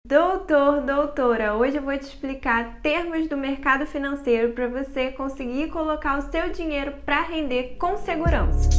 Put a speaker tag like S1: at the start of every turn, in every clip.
S1: Doutora, hoje eu vou te explicar termos do mercado financeiro para você conseguir colocar o seu dinheiro para render com segurança.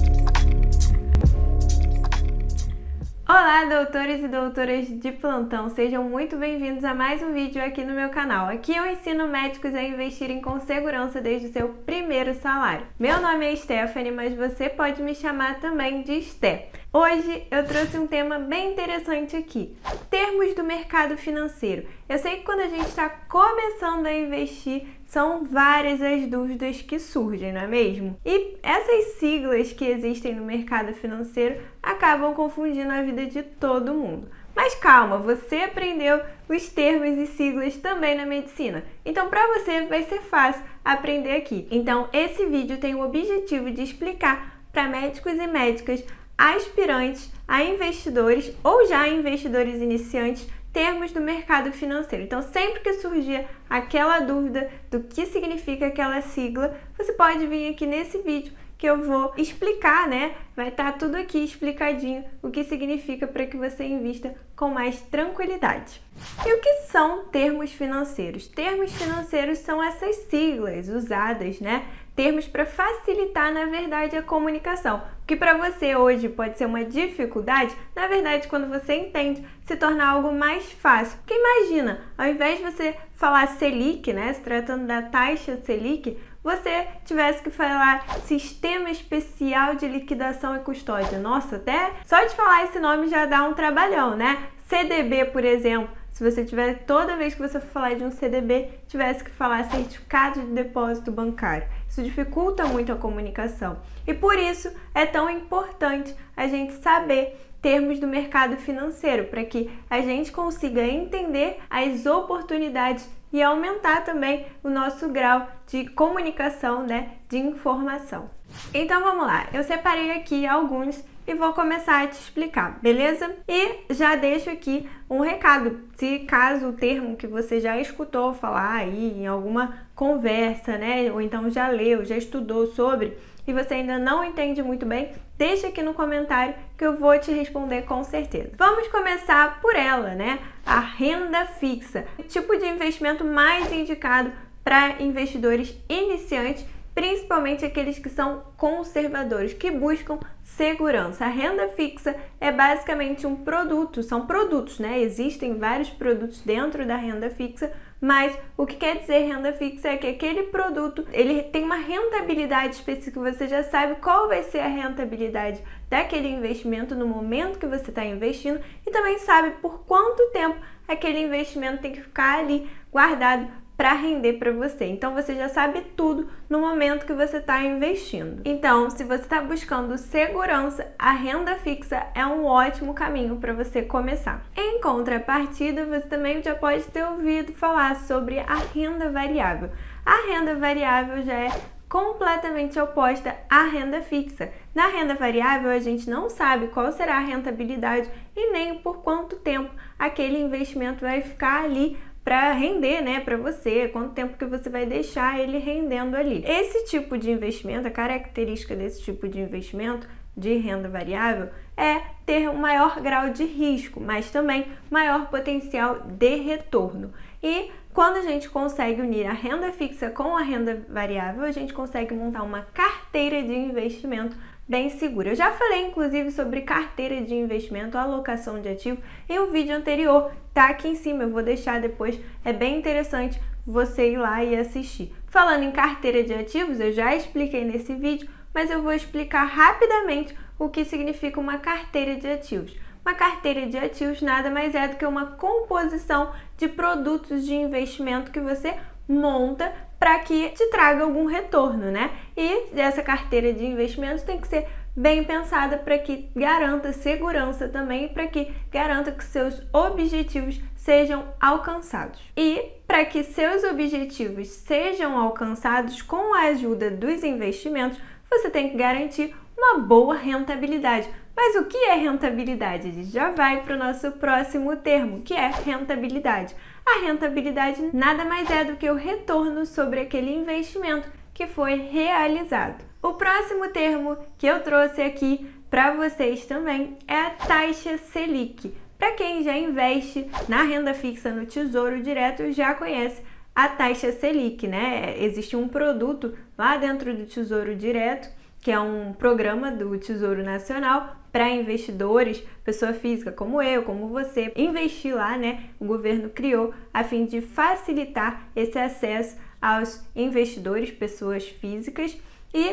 S1: Olá, doutores e doutoras de plantão, sejam muito bem-vindos a mais um vídeo aqui no meu canal. Aqui eu ensino médicos a investirem com segurança desde o seu primeiro salário. Meu nome é Stephanie, mas você pode me chamar também de Sté. Hoje eu trouxe um tema bem interessante aqui, termos do mercado financeiro. Eu sei que quando a gente está começando a investir, são várias as dúvidas que surgem, não é mesmo? E essas siglas que existem no mercado financeiro acabam confundindo a vida de todo mundo. Mas calma, você aprendeu os termos e siglas também na medicina. Então para você vai ser fácil aprender aqui. Então esse vídeo tem o objetivo de explicar para médicos e médicas, aspirantes a investidores ou já investidores iniciantes, termos do mercado financeiro. Então, sempre que surgir aquela dúvida do que significa aquela sigla, você pode vir aqui nesse vídeo que eu vou explicar, né? Vai estar tudo aqui explicadinho o que significa para que você invista com mais tranquilidade. E o que são termos financeiros? Termos financeiros são essas siglas usadas, né? Termos para facilitar, na verdade, a comunicação. O que para você hoje pode ser uma dificuldade, na verdade, quando você entende, se torna algo mais fácil. Porque imagina, ao invés de você falar Selic, né, se tratando da taxa Selic, você tivesse que falar Sistema Especial de Liquidação e Custódia. Nossa, até só de falar esse nome já dá um trabalhão, né? CDB, por exemplo. Se você tiver, toda vez que você for falar de um CDB, tivesse que falar Certificado de Depósito Bancário. Isso dificulta muito a comunicação. E por isso é tão importante a gente saber termos do mercado financeiro, para que a gente consiga entender as oportunidades e aumentar também o nosso grau de comunicação, né, de informação. Então vamos lá, eu separei aqui alguns e vou começar a te explicar, beleza? E já deixo aqui um recado, se caso o termo que você já escutou falar aí em alguma conversa, né, ou então já leu, já estudou sobre e você ainda não entende muito bem, deixa aqui no comentário que eu vou te responder com certeza. Vamos começar por ela, né? A renda fixa, o tipo de investimento mais indicado para investidores iniciantes, principalmente aqueles que são conservadores, que buscam segurança. A renda fixa é basicamente um produto, são produtos, né? Existem vários produtos dentro da renda fixa, mas o que quer dizer renda fixa é que aquele produto, ele tem uma rentabilidade específica, você já sabe qual vai ser a rentabilidade daquele investimento no momento que você está investindo e também sabe por quanto tempo aquele investimento tem que ficar ali guardado para render para você. Então você já sabe tudo no momento que você está investindo. Então, se você está buscando segurança, a renda fixa é um ótimo caminho para você começar. Em contrapartida, você também já pode ter ouvido falar sobre a renda variável. A renda variável já é completamente oposta à renda fixa. Na renda variável, a gente não sabe qual será a rentabilidade e nem por quanto tempo aquele investimento vai ficar ali para render, né, para você, quanto tempo que você vai deixar ele rendendo ali. Esse tipo de investimento, a característica desse tipo de investimento de renda variável é ter um maior grau de risco, mas também maior potencial de retorno. E quando a gente consegue unir a renda fixa com a renda variável, a gente consegue montar uma carteira de investimento bem segura. Eu já falei, inclusive, sobre carteira de investimento, alocação de ativo, em um vídeo anterior, tá aqui em cima, eu vou deixar depois, é bem interessante você ir lá e assistir. Falando em carteira de ativos, eu já expliquei nesse vídeo, mas eu vou explicar rapidamente o que significa uma carteira de ativos. Uma carteira de ativos nada mais é do que uma composição de produtos de investimento que você monta para que te traga algum retorno, né? E essa carteira de investimentos tem que ser bem pensada para que garanta segurança também e para que garanta que seus objetivos sejam alcançados. E para que seus objetivos sejam alcançados com a ajuda dos investimentos, você tem que garantir uma boa rentabilidade. Mas o que é rentabilidade? A gente já vai para o nosso próximo termo, que é rentabilidade. A rentabilidade nada mais é do que o retorno sobre aquele investimento que foi realizado. O próximo termo que eu trouxe aqui para vocês também é a taxa Selic. Para quem já investe na renda fixa no Tesouro Direto, já conhece a taxa Selic, né? Existe um produto lá dentro do Tesouro Direto, que é um programa do Tesouro Nacional para investidores, pessoa física como eu, como você, investir lá, né? O governo criou a fim de facilitar esse acesso aos investidores, pessoas físicas, e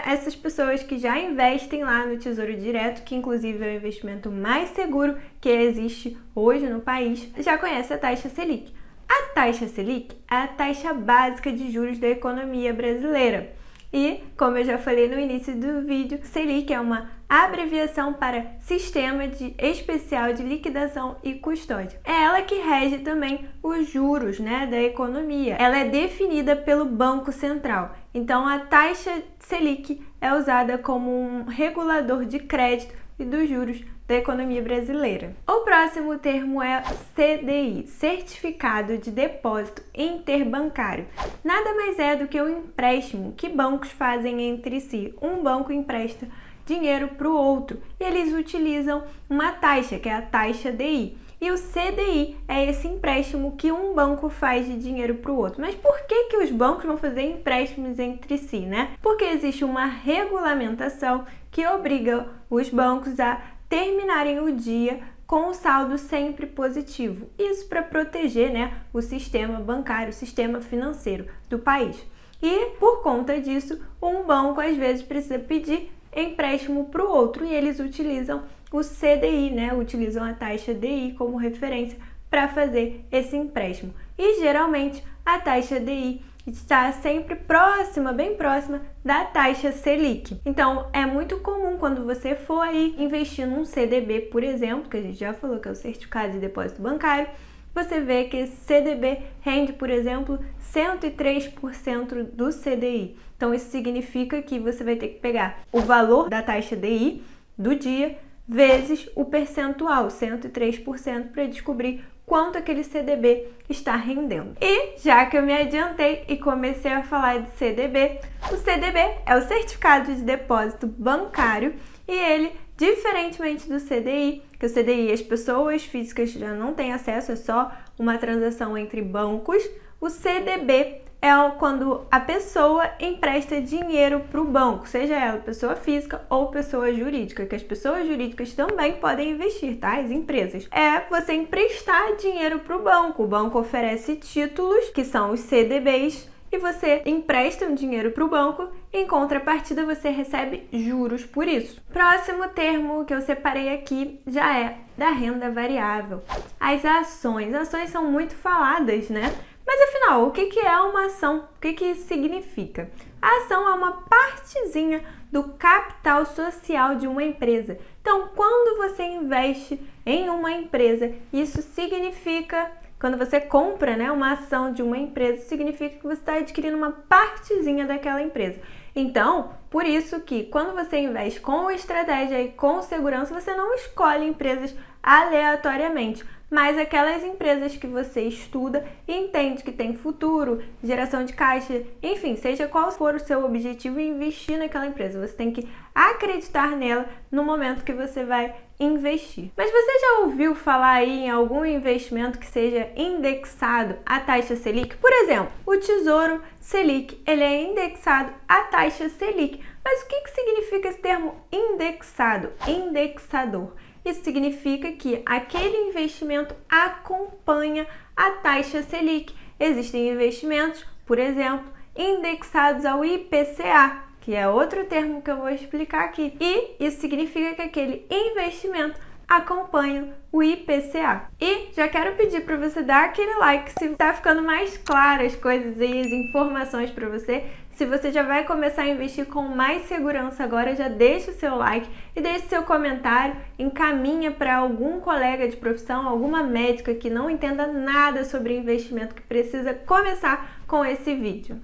S1: essas pessoas que já investem lá no Tesouro Direto, que inclusive é o investimento mais seguro que existe hoje no país, já conhece a taxa Selic. A taxa Selic é a taxa básica de juros da economia brasileira. E, como eu já falei no início do vídeo, Selic é uma abreviação para Sistema Especial de Liquidação e Custódia. É ela que rege também os juros, né, da economia. Ela é definida pelo Banco Central. Então, a taxa Selic é usada como um regulador de crédito e dos juros da economia brasileira. O próximo termo é CDI, Certificado de Depósito Interbancário. Nada mais é do que um empréstimo que bancos fazem entre si. Um banco empresta dinheiro para o outro e eles utilizam uma taxa, que é a taxa DI. E o CDI é esse empréstimo que um banco faz de dinheiro para o outro. Mas por que os bancos vão fazer empréstimos entre si, né? Porque existe uma regulamentação que obriga os bancos a terminarem o dia com o saldo sempre positivo. Isso para proteger, né, o sistema bancário, o sistema financeiro do país. E por conta disso, um banco às vezes precisa pedir empréstimo para o outro e eles utilizam o CDI, né? Utilizam a taxa DI como referência para fazer esse empréstimo. E geralmente a taxa DI está sempre próxima, bem próxima da taxa Selic. Então é muito comum quando você for aí investir num CDB, por exemplo, que a gente já falou que é o Certificado de Depósito Bancário, você vê que esse CDB rende, por exemplo, 103% do CDI. Então isso significa que você vai ter que pegar o valor da taxa DI do dia vezes o percentual, 103%, para descobrir quanto aquele CDB está rendendo. E já que eu me adiantei e comecei a falar de CDB, o CDB é o Certificado de Depósito Bancário e ele, diferentemente do CDI, que o CDI as pessoas físicas já não têm acesso, é só uma transação entre bancos, o CDB é quando a pessoa empresta dinheiro para o banco, seja ela pessoa física ou pessoa jurídica, que as pessoas jurídicas também podem investir, tá? As empresas. É você emprestar dinheiro para o banco oferece títulos, que são os CDBs, e você empresta um dinheiro para o banco e em contrapartida você recebe juros por isso. Próximo termo que eu separei aqui já é da renda variável. As ações. Ações são muito faladas, né? Mas afinal, o que é uma ação? O que isso significa? A ação é uma partezinha do capital social de uma empresa. Então, quando você investe em uma empresa, isso significa, quando você compra, né, uma ação de uma empresa, significa que você está adquirindo uma partezinha daquela empresa. Então, por isso que quando você investe com estratégia e com segurança, você não escolhe empresas aleatoriamente, mas aquelas empresas que você estuda e entende que tem futuro, geração de caixa, enfim, seja qual for o seu objetivo em investir naquela empresa, você tem que acreditar nela no momento que você vai investir. Mas você já ouviu falar aí em algum investimento que seja indexado à taxa Selic? Por exemplo, o Tesouro Selic, ele é indexado à taxa Selic. Mas o que significa esse termo indexado, indexador? Isso significa que aquele investimento acompanha a taxa Selic. Existem investimentos, por exemplo, indexados ao IPCA, que é outro termo que eu vou explicar aqui. E isso significa que aquele investimento acompanha o IPCA. E já quero pedir para você dar aquele like se está ficando mais claras as coisas e as informações para você. Se você já vai começar a investir com mais segurança agora, já deixa o seu like e deixa o seu comentário, encaminha para algum colega de profissão, alguma médica que não entenda nada sobre investimento, que precisa começar com esse vídeo.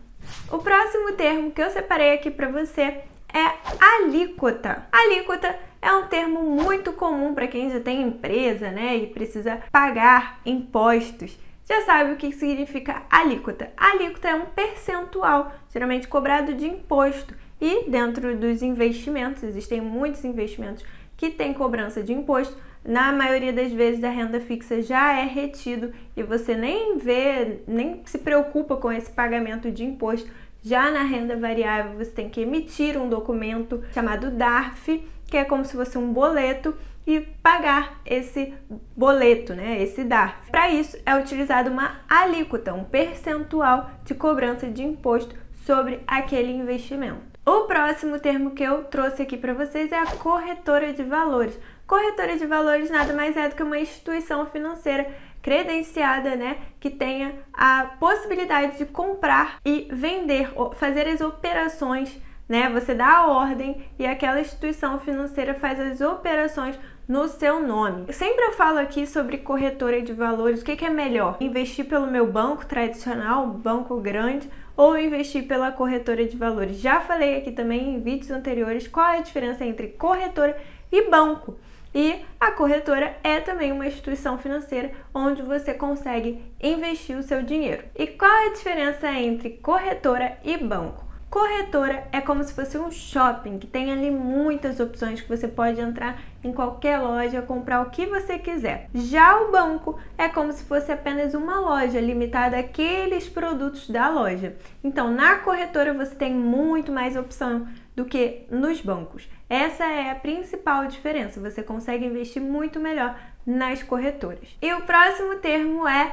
S1: O próximo termo que eu separei aqui para você é alíquota. Alíquota é um termo muito comum para quem já tem empresa, né, e precisa pagar impostos. Já sabe o que significa alíquota. A alíquota é um percentual, geralmente cobrado de imposto. E dentro dos investimentos, existem muitos investimentos que têm cobrança de imposto. na maioria das vezes a renda fixa já é retido e você nem vê, nem se preocupa com esse pagamento de imposto. Já na renda variável você tem que emitir um documento chamado DARF, que é como se fosse um boleto, e pagar esse boleto, né, esse DARF. Para isso é utilizado uma alíquota, um percentual de cobrança de imposto sobre aquele investimento. O próximo termo que eu trouxe aqui para vocês é a corretora de valores. Corretora de valores nada mais é do que uma instituição financeira credenciada, né, que tenha a possibilidade de comprar e vender, fazer as operações, né? Você dá a ordem e aquela instituição financeira faz as operações no seu nome. Eu sempre falo aqui sobre corretora de valores. O que é melhor? Investir pelo meu banco tradicional, banco grande, ou investir pela corretora de valores? Já falei aqui também em vídeos anteriores qual é a diferença entre corretora e banco. E a corretora é também uma instituição financeira onde você consegue investir o seu dinheiro. E qual é a diferença entre corretora e banco? Corretora é como se fosse um shopping, que tem ali muitas opções que você pode entrar em qualquer loja, comprar o que você quiser. Já o banco é como se fosse apenas uma loja, limitada àqueles produtos da loja. Então, na corretora você tem muito mais opção do que nos bancos. Essa é a principal diferença, você consegue investir muito melhor nas corretoras. E o próximo termo é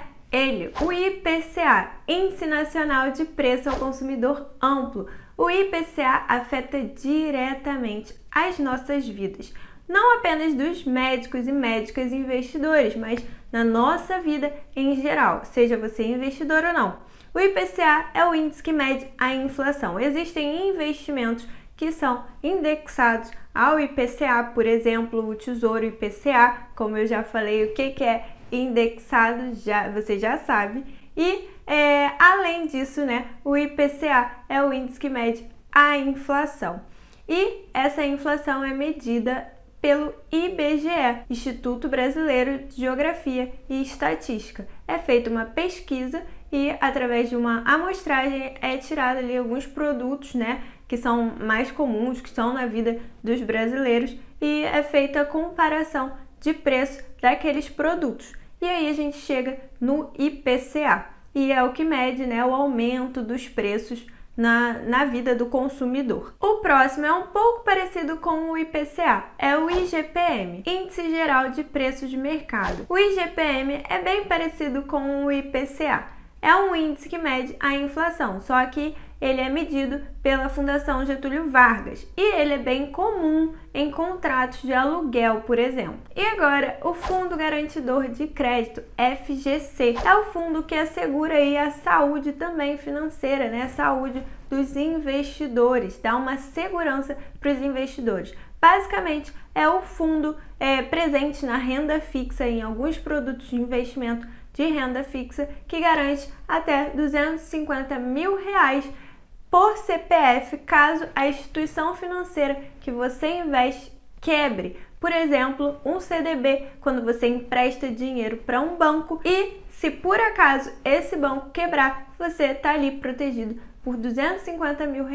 S1: o IPCA, Índice Nacional de Preço ao Consumidor Amplo. O IPCA afeta diretamente as nossas vidas, não apenas dos médicos e médicas investidores, mas na nossa vida em geral, seja você investidor ou não. O IPCA é o índice que mede a inflação. Existem investimentos que são indexados ao IPCA, por exemplo, o Tesouro IPCA, como eu já falei, o que é indexado, você já sabe. E além disso, né, o IPCA é o índice que mede a inflação. E essa inflação é medida pelo IBGE, Instituto Brasileiro de Geografia e Estatística. É feita uma pesquisa e através de uma amostragem é tirado ali alguns produtos, né, que são mais comuns, que estão na vida dos brasileiros, e é feita a comparação de preço daqueles produtos. E aí a gente chega no IPCA, e é o que mede, né, o aumento dos preços na vida do consumidor. O próximo é um pouco parecido com o IPCA, é o IGPM, Índice Geral de Preços de Mercado. O IGPM é bem parecido com o IPCA, é um índice que mede a inflação, só que ele é medido pela Fundação Getúlio Vargas e ele é bem comum em contratos de aluguel, por exemplo. E agora, o Fundo Garantidor de Crédito, FGC, é o fundo que assegura aí a saúde também financeira, né? A saúde dos investidores, dá uma segurança para os investidores. Basicamente, é o fundo presente na renda fixa em alguns produtos de investimento de renda fixa que garante até R$250 mil por CPF caso a instituição financeira que você investe quebre. Por exemplo, um CDB, quando você empresta dinheiro para um banco e se por acaso esse banco quebrar, você está ali protegido por R$250 mil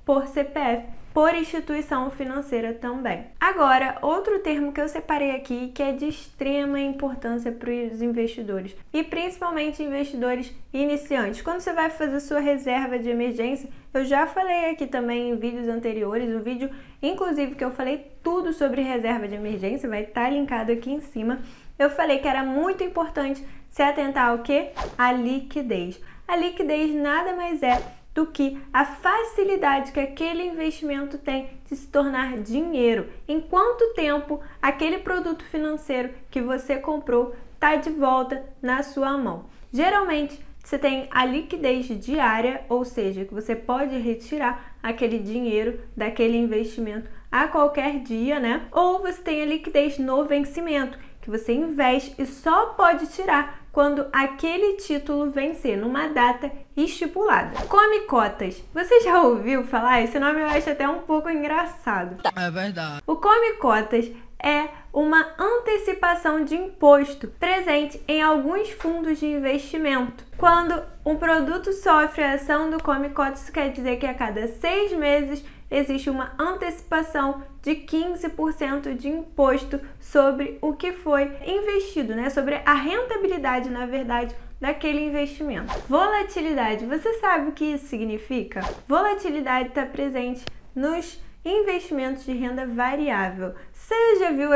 S1: por CPF, por instituição financeira também. Agora, outro termo que eu separei aqui que é de extrema importância para os investidores e principalmente investidores iniciantes. Quando você vai fazer sua reserva de emergência, eu já falei aqui também em vídeos anteriores, um vídeo inclusive que eu falei tudo sobre reserva de emergência, vai estar linkado aqui em cima. Eu falei que era muito importante se atentar ao que? A liquidez. A liquidez nada mais é do que a facilidade que aquele investimento tem de se tornar dinheiro. Em quanto tempo aquele produto financeiro que você comprou está de volta na sua mão. Geralmente você tem a liquidez diária, ou seja, que você pode retirar aquele dinheiro daquele investimento a qualquer dia, né? Ou você tem a liquidez no vencimento, que você investe e só pode tirar quando aquele título vencer, numa data estipulada. Come cotas. Você já ouviu falar? Esse nome eu acho até um pouco engraçado.
S2: É verdade.
S1: O come cotas é uma antecipação de imposto presente em alguns fundos de investimento. Quando um produto sofre a ação do Come Cotas, isso quer dizer que a cada 6 meses existe uma antecipação de 15% de imposto sobre o que foi investido, né? Sobre a rentabilidade, na verdade, daquele investimento. Volatilidade, você sabe o que isso significa? Volatilidade está presente nos investimentos de renda variável. Você já viu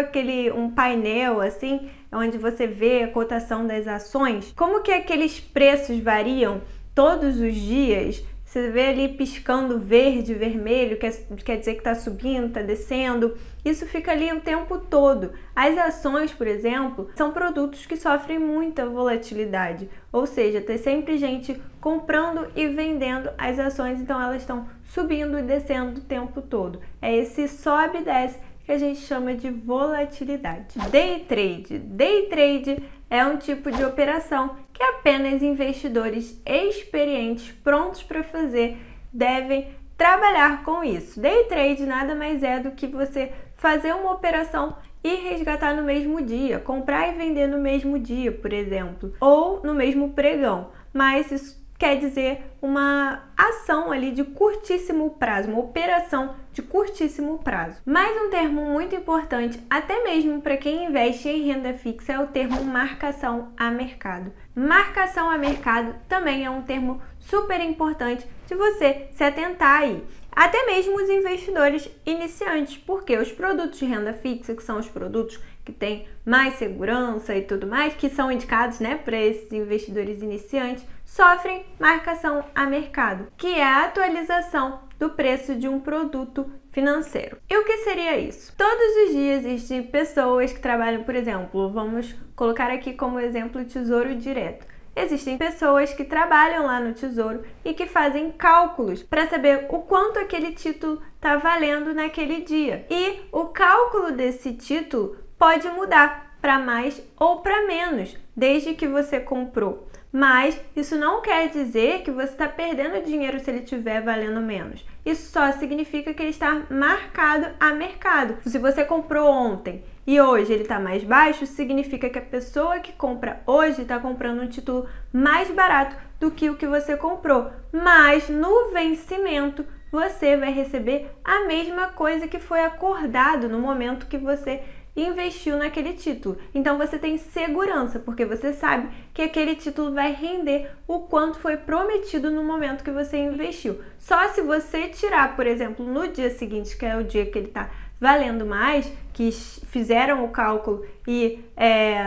S1: um painel assim, onde você vê a cotação das ações? Como que aqueles preços variam todos os dias? Você vê ali piscando verde, vermelho, quer dizer que está subindo, está descendo. Isso fica ali o tempo todo. As ações, por exemplo, são produtos que sofrem muita volatilidade. Ou seja, tem sempre gente comprando e vendendo as ações, então elas estão subindo e descendo o tempo todo. É esse sobe e desce que a gente chama de volatilidade. Day trade. Day trade é um tipo de operação que apenas investidores experientes, prontos para fazer, devem trabalhar com isso. Day trade nada mais é do que você fazer uma operação e resgatar no mesmo dia, comprar e vender no mesmo dia, por exemplo, ou no mesmo pregão. Mas isso quer dizer uma ação ali de curtíssimo prazo, uma operação de curtíssimo prazo. Mais um termo muito importante, até mesmo para quem investe em renda fixa, é o termo marcação a mercado. Marcação a mercado também é um termo super importante de você se atentar aí. Até mesmo os investidores iniciantes, porque os produtos de renda fixa, que são os produtos que têm mais segurança e tudo mais, que são indicados, né, para esses investidores iniciantes, sofrem marcação a mercado, que é a atualização do preço de um produto financeiro. E o que seria isso? Todos os dias existem pessoas que trabalham, por exemplo, vamos colocar aqui como exemplo o Tesouro Direto. Existem pessoas que trabalham lá no Tesouro e que fazem cálculos para saber o quanto aquele título está valendo naquele dia. E o cálculo desse título pode mudar para mais ou para menos, desde que você comprou. Mas isso não quer dizer que você está perdendo dinheiro se ele estiver valendo menos. Isso só significa que ele está marcado a mercado. Se você comprou ontem e hoje ele está mais baixo, significa que a pessoa que compra hoje está comprando um título mais barato do que o que você comprou. Mas no vencimento você vai receber a mesma coisa que foi acordado no momento que você investiu naquele título. Então você tem segurança, porque você sabe que aquele título vai render o quanto foi prometido no momento que você investiu. Só se você tirar, por exemplo, no dia seguinte, que é o dia que ele está valendo mais, que fizeram o cálculo e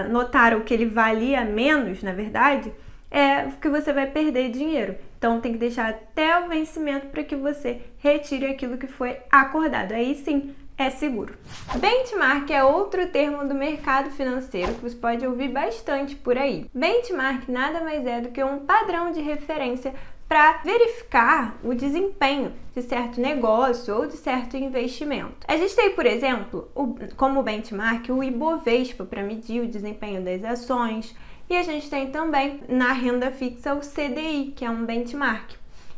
S1: notaram que ele valia menos, na verdade, é que você vai perder dinheiro. Então tem que deixar até o vencimento para que você retire aquilo que foi acordado. Aí sim, é seguro. Benchmark é outro termo do mercado financeiro que você pode ouvir bastante por aí. Benchmark nada mais é do que um padrão de referência para verificar o desempenho de certo negócio ou de certo investimento. A gente tem, por exemplo, como benchmark o Ibovespa para medir o desempenho das ações, e a gente tem também na renda fixa o CDI, que é um benchmark.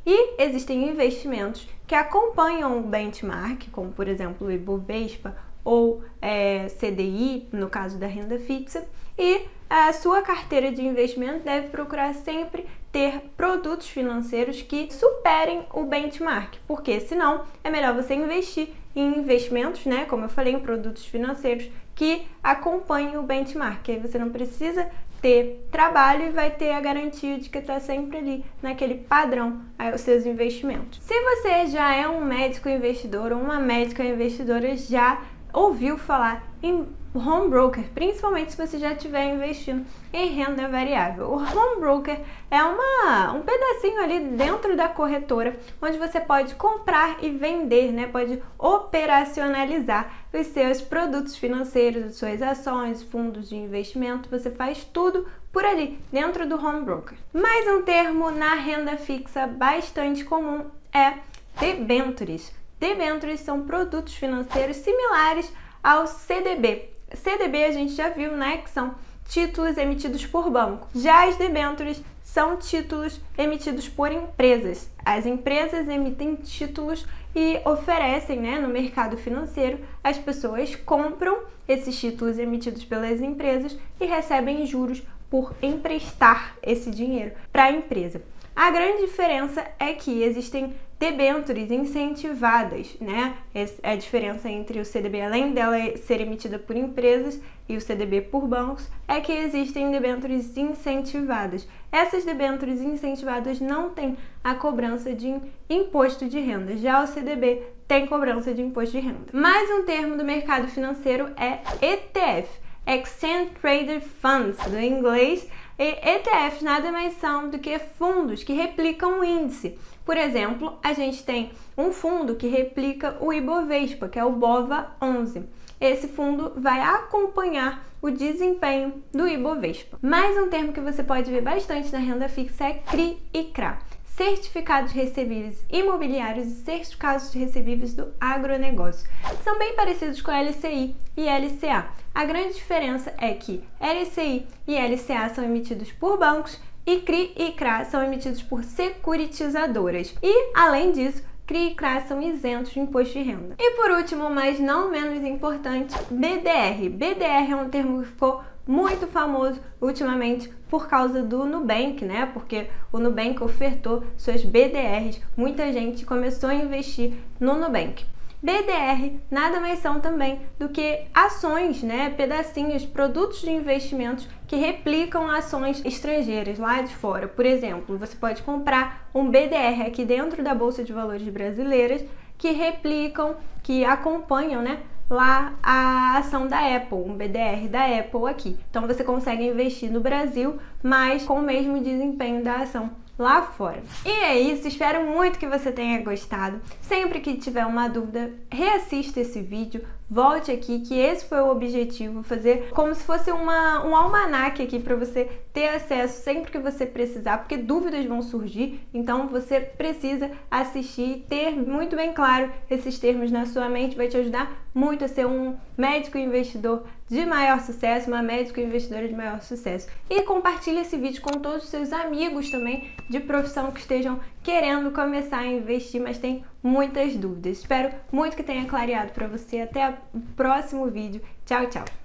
S1: E existem investimentos que acompanham o benchmark, como por exemplo o Ibovespa ou CDI, no caso da renda fixa, e a sua carteira de investimento deve procurar sempre ter produtos financeiros que superem o benchmark, porque senão é melhor você investir em investimentos, né, como eu falei, em produtos financeiros que acompanhem o benchmark, aí você não precisa ter trabalho e vai ter a garantia de que está sempre ali naquele padrão os seus investimentos. Se você já é um médico investidor ou uma médica investidora, já ouviu falar em home broker, principalmente se você já estiver investindo em renda variável. O home broker é um pedacinho ali dentro da corretora, onde você pode comprar e vender, né? Pode operacionalizar os seus produtos financeiros, as suas ações, fundos de investimento, você faz tudo por ali, dentro do home broker. Mais um termo na renda fixa bastante comum é debêntures. Debêntures são produtos financeiros similares ao CDB. CDB a gente já viu, né, que são títulos emitidos por banco. Já as debêntures são títulos emitidos por empresas. As empresas emitem títulos e oferecem, no mercado financeiro, as pessoas compram esses títulos emitidos pelas empresas e recebem juros por emprestar esse dinheiro para a empresa. A grande diferença é que existem debêntures incentivadas, A diferença entre o CDB, além dela ser emitida por empresas, e o CDB por bancos, é que existem debêntures incentivadas. Essas debêntures incentivadas não têm a cobrança de imposto de renda, já o CDB tem cobrança de imposto de renda. Mais um termo do mercado financeiro é ETF, Exchange Traded Funds, do inglês. E ETFs nada mais são do que fundos que replicam o índice. Por exemplo, a gente tem um fundo que replica o Ibovespa, que é o BOVA11. Esse fundo vai acompanhar o desempenho do Ibovespa. Mais um termo que você pode ver bastante na renda fixa é CRI e CRA. Certificados recebíveis imobiliários e certificados recebíveis do agronegócio. São bem parecidos com LCI e LCA. A grande diferença é que LCI e LCA são emitidos por bancos e CRI e CRA são emitidos por securitizadoras. E, além disso, CRI e CRA são isentos de imposto de renda. E por último, mas não menos importante, BDR. BDR é um termo que ficou muito famoso ultimamente por causa do Nubank, Porque o Nubank ofertou suas BDRs, muita gente começou a investir no Nubank. BDR nada mais são também do que ações, pedacinhos, produtos de investimentos que replicam ações estrangeiras lá de fora. Por exemplo, você pode comprar um BDR aqui dentro da Bolsa de Valores brasileiras que replicam, que acompanham, lá a ação da Apple, um BDR da Apple aqui. Então você consegue investir no Brasil, mas com o mesmo desempenho da ação lá fora. E é isso, espero muito que você tenha gostado. Sempre que tiver uma dúvida, reassista esse vídeo, volte aqui, que esse foi o objetivo, fazer como se fosse um almanaque aqui para você ter acesso sempre que você precisar, porque dúvidas vão surgir, então você precisa assistir, ter muito bem claro esses termos na sua mente, vai te ajudar muito a ser um médico investidor de maior sucesso, uma médico investidora de maior sucesso. E compartilhe esse vídeo com todos os seus amigos também de profissão que estejam querendo começar a investir, mas tem muitas dúvidas. Espero muito que tenha clareado para você. Até o próximo vídeo. Tchau, tchau!